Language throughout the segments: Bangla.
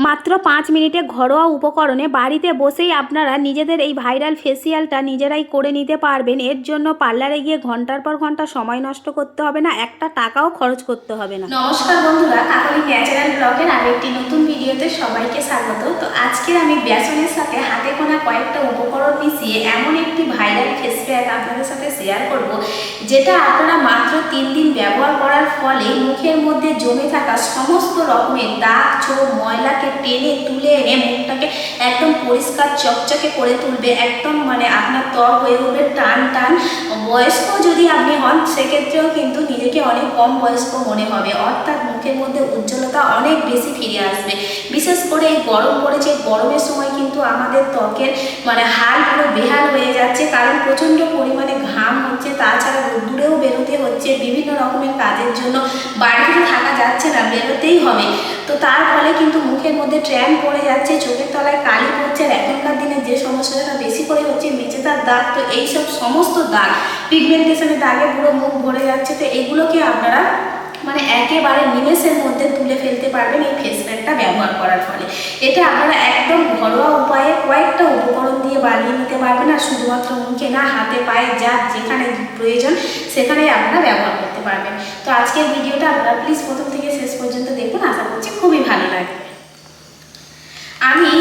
মাত্র 5 মিনিটে ঘরোয়া উপকরণে বাড়িতে বসেই আপনারা নিজেদের এই ভাইরাল ফেসিয়ালটা নিজেরাই করে নিতে পারবেন। এর জন্য পার্লারে গিয়ে ঘন্টার পর ঘন্টা সময় নষ্ট করতে হবে না, একটা টাকাও খরচ করতে হবে না। নমস্কার বন্ধুরা, কাকলি ন্যাচারাল ব্লগের আরেকটি নতুন ভিডিওতে সবাইকে স্বাগত। তো আজকে আমি বেসনের সাথে হাতে গোনা কয়েকটা উপকরণ মিশিয়ে এমন একটি ভাইরাল ফেস প্যাক আপনাদের সাথে শেয়ার করব, যেটা আপনারা মাত্র 3 দিন ব্যবহার করার ফলে মুখের মধ্যে জমে থাকা সমস্ত রকমের দাগ ছোপ ময়লাকে টেনে তুলে এনে মুখটাকে একদম পরিষ্কার চকচকে করে তুলবে। একদম আপনার ত্বক হয়ে উঠবে টান টান। বয়স্ক যদি আপনি হন সেক্ষেত্রেও কিন্তু নিজেকে অনেক কম বয়স্ক মনে হবে, অর্থাৎ মুখের মধ্যে উজ্জ্বলতা অনেক বেশি ফিরে আসবে। বিশেষ করে এই গরম পড়েছে, গরমের সময় কিন্তু আমাদের ত্বকের হাল পুরো বেহাল হয়ে যাচ্ছে, কারণ প্রচণ্ড পরিমাণে ঘাম হচ্ছে, তাছাড়া রোদ্দুরেও বেরোতে হচ্ছে বিভিন্ন রকমের কাজের জন্য। বাড়িতে থাকা যাচ্ছে না, বেরোতেই হবে। তো তার ফলে কিন্তু মুখের মধ্যে ট্যান পড়ে যাচ্ছে, চোখের তলায় কালি পড়ছে, আর এখনকার দিনে যে সমস্যাটা বেশি করে হচ্ছে মেচেদার দাগ। তো এইসব সমস্ত দাগ, পিগমেন্টেশনের দাগে পুরো মুখ ভরে যাচ্ছে। তো এগুলোকে আপনারা একেবারে নিমেষের মধ্যে তুলে ফেলতে পারবেন এই ফেস প্যাকটা ব্যবহার করার ফলে। এটা আপনারা একদম ঘরোয়া উপায়ে কয়েকটা উপকরণ দিয়ে বানিয়ে নিতে পারবেন, আর শুধুমাত্র মুখে না, হাতে পায়ে যার যেখানে প্রয়োজন সেখানেই আপনারা ব্যবহার করতে পারবেন। তো আজকের ভিডিওটা আপনারা প্লিজ প্রথম থেকে শেষ পর্যন্ত দেখুন, আশা করছি খুবই ভালো লাগবে। আমি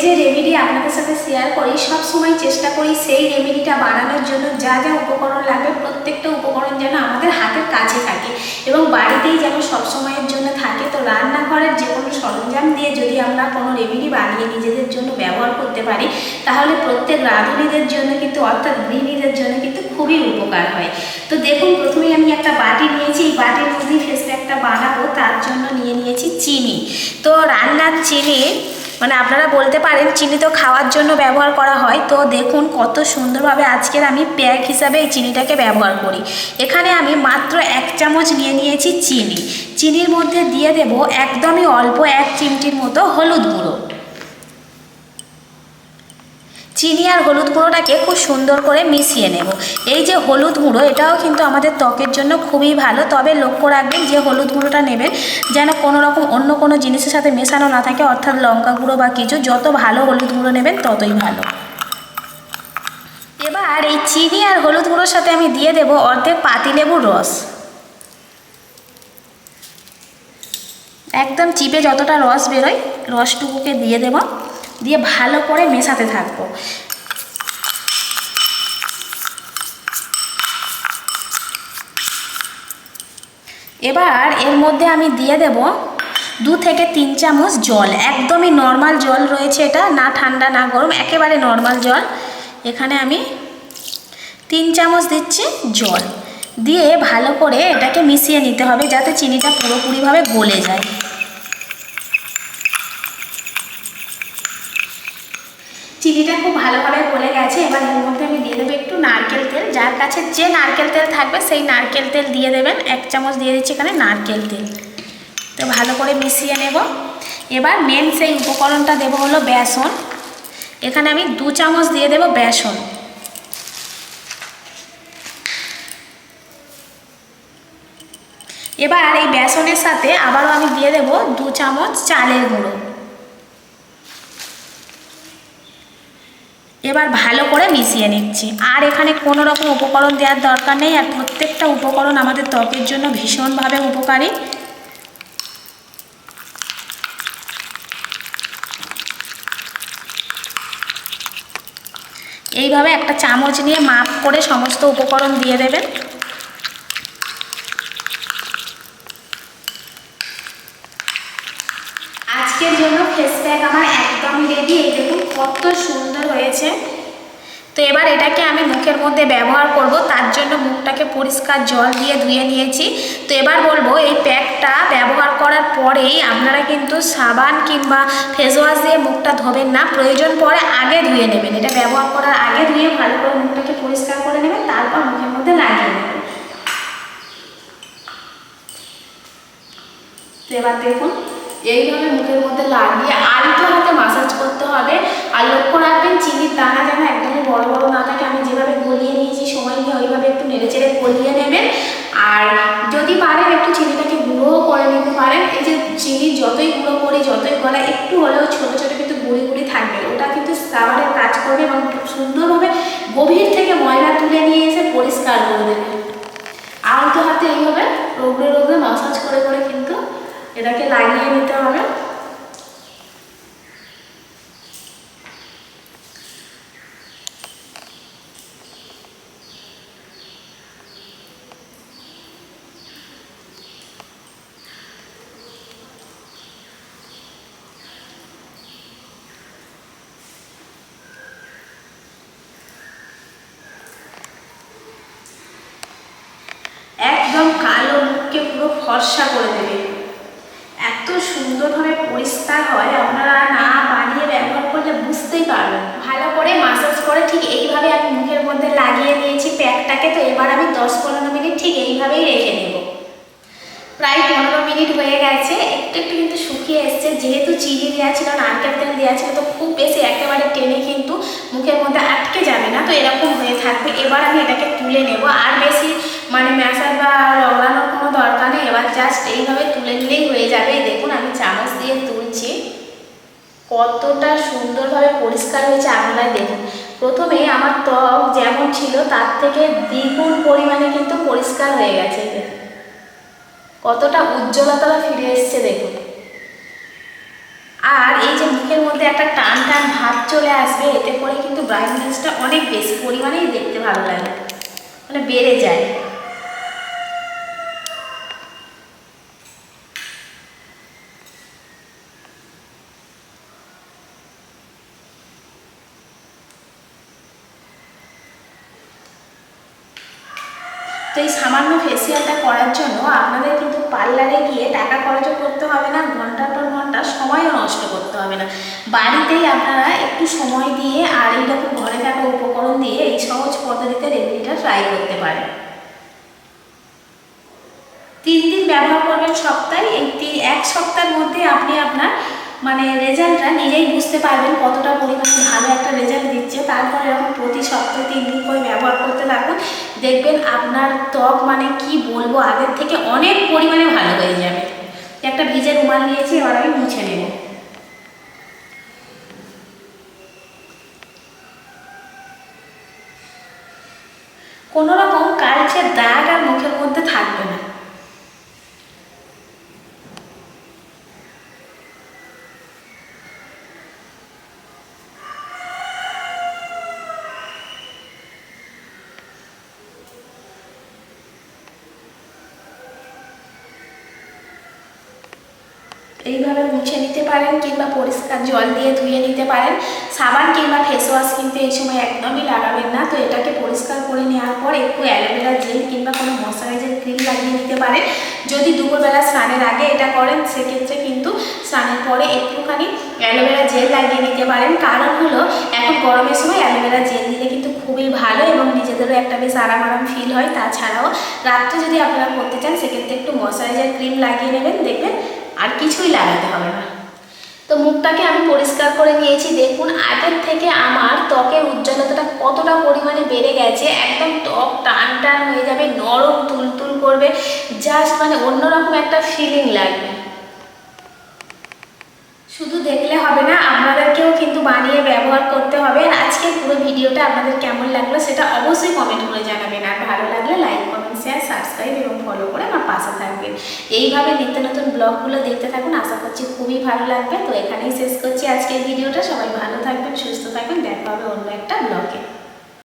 যে রেমেডি আপনাদের সাথে শেয়ার করি, সব সময় চেষ্টা করি সেই রেমেডিটা বানানোর জন্য যা যা উপকরণ লাগবে প্রত্যেকটা উপকরণ যেন আমাদের হাতের কাছে থাকে এবং বাড়িতেই যেন সব সময়ের জন্য থাকে। তো রান্নাঘরের যে কোনো সরঞ্জাম দিয়ে যদি আমরা কোনো রেমেডি বানিয়ে নিজেদের জন্য ব্যবহার করতে পারি, তাহলে প্রত্যেক রাঁধুনিদের জন্য কিন্তু, অর্থাৎ গৃহিণীদের জন্য কিন্তু খুবই উপকার হয়। তো দেখুন, প্রথমেই আমি একটা বাটি নিয়েছি, এই বাটির মধ্যেই ফেস প্যাকটা বানাবো। তার জন্য নিয়ে নিয়েছি চিনি। তো রান্নার চিনি আপনারা বলতে পারেন চিনি তো খাওয়ার জন্য ব্যবহার করা হয়। তো দেখুন কত সুন্দরভাবে আজকের আমি প্যাক হিসাবে এই চিনিটাকে ব্যবহার করি। এখানে আমি মাত্র 1 চামচ নিয়ে নিয়েছি চিনি। চিনির মধ্যে দিয়ে দেব একদমই অল্প 1 চিমটির মতো হলুদ গুঁড়ো। চিনি আর হলুদ গুঁড়োটাকে খুব সুন্দর করে মিশিয়ে নেব। এই যে হলুদ গুঁড়ো, এটাও কিন্তু আমাদের ত্বকের জন্য খুবই ভালো, তবে লক্ষ্য রাখবেন যে হলুদ গুঁড়োটা নেবেন যেন কোনো রকম অন্য কোনো জিনিসের সাথে মেশানো না থাকে, অর্থাৎ লঙ্কা গুঁড়ো বা কিছু। যত ভালো হলুদ গুঁড়ো নেবেন ততই ভালো। এবার এই চিনি আর হলুদ গুঁড়োর সাথে আমি দিয়ে দেব অর্ধেক পাতিলেবুর রস। একদম চিপে যতটা রস বেরোয় রসটুকুকে দিয়ে দেব, দিয়ে ভালো করে মেশাতে থাকবো। এবার এর মধ্যে আমি দিয়ে দেব 2 থেকে 3 চামচ জল। একদমই নর্মাল জল রয়েছে, এটা না ঠান্ডা না গরম, একেবারে নর্মাল জল। এখানে আমি 3 চামচ দিচ্ছি জল, দিয়ে ভালো করে এটাকে মিশিয়ে নিতে হবে যাতে চিনিটা পুরোপুরিভাবে গলে যায়। চিনিটা খুব ভালোভাবে গলে গেছে। এবার এর মধ্যে আমি দিয়ে দেবো একটু নারকেল তেল। যার কাছে যে নারকেল তেল থাকবে সেই নারকেল তেল দিয়ে দেবেন। 1 চামচ দিয়ে দিচ্ছি এখানে নারকেল তেল। তো ভালো করে মিশিয়ে নেব। এবার মেন সেই উপকরণটা দেবো হলো বেসন। এখানে আমি 2 চামচ দিয়ে দেবো বেসন। এবার এই বেসনের সাথে আবারও আমি দিয়ে দেবো 2 চামচ চালের গুঁড়ো। এবার ভালো করে মিশিয়ে নিচ্ছি। আর এখানে কোনো রকম উপকরণ দেওয়ার দরকার নেই, আর প্রত্যেকটা উপকরণ আমাদের ত্বকের জন্য ভীষণভাবে উপকারী। এইভাবে একটা চামচ নিয়ে মাপ করে সমস্ত উপকরণ দিয়ে দেবেন। আজকের জন্য ফেস প্যাক আমার একদমই রেডি। এই দেখুন কত সুন্দর হয়েছে। তো এবার এটাকে আমি মুখের মধ্যে ব্যবহার করব, তার জন্য মুখটাকে পরিষ্কার জল দিয়ে ধুয়ে নিয়েছি। তো এবার বলবো এই প্যাকটা ব্যবহার করার পরেই আপনারা কিন্তু সাবান কিংবা ফেস ওয়াশ দিয়ে মুখটা ধোবেন না, প্রয়োজন পড়ে আগে ধুয়ে নেবেন। এটা ব্যবহার করার আগে ধুয়ে ভালো করে মুখটাকে পরিষ্কার করে নেবেন, তারপর মুখের মধ্যে লাগিয়ে নেবেন। তো এবার দেখুন এইভাবে মুখের মধ্যে লাগিয়ে আলতো হাতে মাসাজ করতে হবে। আর লক্ষ্য রাখবেন চিনির দানা যেন একদমই বড় বড় না থাকে। আমি যেভাবে গলিয়ে নিয়েছি সময় নিয়ে ওইভাবে একটু নেড়ে চেড়ে গলিয়ে নেবেন। আর যদি পারেন একটু চিনিটাকে গুঁড়োও করে নিতে পারেন। এই যে চিনি যতই গুঁড়ো করি যতই গলায় একটু হলেও ছোট ছোট কিন্তু গুঁড়ি গুঁড়ি থাকবে, ওটা কিন্তু সাবানের কাজ করবে এবং সুন্দরভাবে গভীর থেকে ময়লা তুলে নিয়ে এসে পরিষ্কার করে দেবে। আলতো হাতে এইভাবে রোগড়ে রোগড়ে মাসাজ করে করে কিন্তু এটাকে লাগিয়ে নিতে হবে। একদম কালো মুখকে পুরো ফর্সা করে দেবে, এত সুন্দরভাবে পরিষ্কার হয়, আপনারা না বানিয়ে ব্যবহার করলে বুঝতেই পারবেন। ভালো করে মাসাজ করে ঠিক এইভাবে আমি মুখের মধ্যে লাগিয়ে নিয়েছি প্যাকটাকে। তো এবার আমি 10-15 মিনিট ঠিক এইভাবেই রেখে নেব। প্রায় 15 মিনিট হয়ে গেছে, একটু একটু কিন্তু শুকিয়ে এসছে, যেহেতু চিনি দেওয়া ছিল, নারকেল তেল দেওয়া ছিল, তো খুব বেশি একেবারে টেনে কিন্তু মুখের মধ্যে আটকে যাবে না, তো এরকম হয়ে থাকবে। এবার আমি এটাকে তুলে নেব, আর বেশি মানে ম্যাসাজ বা রগড়ানোর কোনো দরকার নেই, এবার জাস্ট এইভাবে তুলে নিলেই হয়ে যাবে। দেখুন আমি চামচ দিয়ে তুলছি, কতটা সুন্দরভাবে পরিষ্কার হয়েছে আপনারা দেখুন। প্রথমে আমার ত্বক যেমন ছিল তার থেকে দ্বিগুণ পরিমাণে কিন্তু পরিষ্কার হয়ে গেছে, কতটা উজ্জ্বলতা ফিরে এসছে দেখুন। আর এই যে মুখের মধ্যে একটা টান টান ভাব চলে আসবে, এতে করে কিন্তু ব্রাইটনেসটা অনেক বেশি পরিমাণেই দেখতে ভালো লাগে, মানে বেড়ে যায়। তো এই সামান্য ফেসিয়ালটা করার জন্য আপনাদের কিন্তু পার্লারে গিয়ে টাকা খরচ করতে হবে না, ঘন্টার পর ঘন্টা সময়ও নষ্ট করতে হবে না। বাড়িতেই আপনারা একটু সময় দিয়ে আর এইরকম ঘরে থাকা উপকরণ দিয়ে এই সহজ পদ্ধতিতে রেমেডিটা ট্রাই করতে পারেন। 3 দিন ব্যবহার করবেন সপ্তাহে, এই 1 সপ্তাহের মধ্যে আপনি আপনার মানে রেজাল্টটা নিজেই বুঝতে পারবেন কতটা পরিমাণে ভালো একটা রেজাল্ট দিচ্ছে। তারপর এরকম প্রতি সপ্তাহে 3 দিন করে ব্যবহার করতে থাকুন, দেখবেন আপনার ত্বক মানে কি বলবো, আগের থেকে অনেক পরিমাণে ভালো হয়ে যাবে। একটা ভিজে রুমাল নিয়েছি, এবার আমি মুছে নেব। কোনো রকম কালচে দাগ আর মুখের মধ্যে থাকবে না। এইভাবে মুছে নিতে পারেন, কিংবা পরিষ্কার জল দিয়ে ধুয়ে নিতে পারেন। সাবান কিংবা ফেস ওয়াশ কিন্তু এই সময় একদমই লাগাবেন না। তো এটাকে পরিষ্কার করে নেওয়ার পর একটু অ্যালোভেরা জেল কিংবা কোনো ময়শ্চারাইজার ক্রিম লাগিয়ে নিতে পারেন। যদি দুপুরবেলা স্নানের আগে এটা করেন, সেক্ষেত্রে কিন্তু স্নানের পরে একটুখানি অ্যালোভেরা জেল লাগিয়ে নিতে পারেন। কারণ হলো এখন গরমের সময় অ্যালোভেরা জেল দিলে কিন্তু খুবই ভালো এবং নিজেদেরও একটা বেশ আরাম আরাম ফিল হয়। তাছাড়াও রাত্রে যদি আপনারা করতে চান, সেক্ষেত্রে একটু ময়শ্চারাইজার ক্রিম লাগিয়ে নেবেন, দেখবেন আর কিছুই লাগাতে হবে না। তো মুখটাকে আমি পরিষ্কার করে নিয়েছি, দেখুন আগের থেকে আমার ত্বকের উজ্জ্বলতাটা কতটা পরিমাণে বেড়ে গেছে। একদম ত্বক টান টান হয়ে যাবে, নরম তুলতুল করবে, জাস্ট মানে অন্যরকম একটা ফিলিং লাগবে। শুধু দেখলে হবে না, আপনাদেরকেও কিন্তু বানিয়ে ব্যবহার করতে হবে। আজকের পুরো ভিডিওটা আপনাদের কেমন লাগলো সেটা অবশ্যই কমেন্ট করে জানাবেন। আর ভালো লাগলে লাইক, কমেন্ট, শেয়ার, সাবস্ক্রাইব এবং ফলো করে আমার পাশে থাকবেন। এইভাবে নিত্য নতুন ব্লগগুলো দেখতে থাকুন, আশা করছি খুবই ভালো লাগবে। তো এখানেই শেষ করছি আজকের ভিডিওটা। সবাই ভালো থাকবেন, সুস্থ থাকবেন, দেখা হবে অন্য একটা ব্লগে।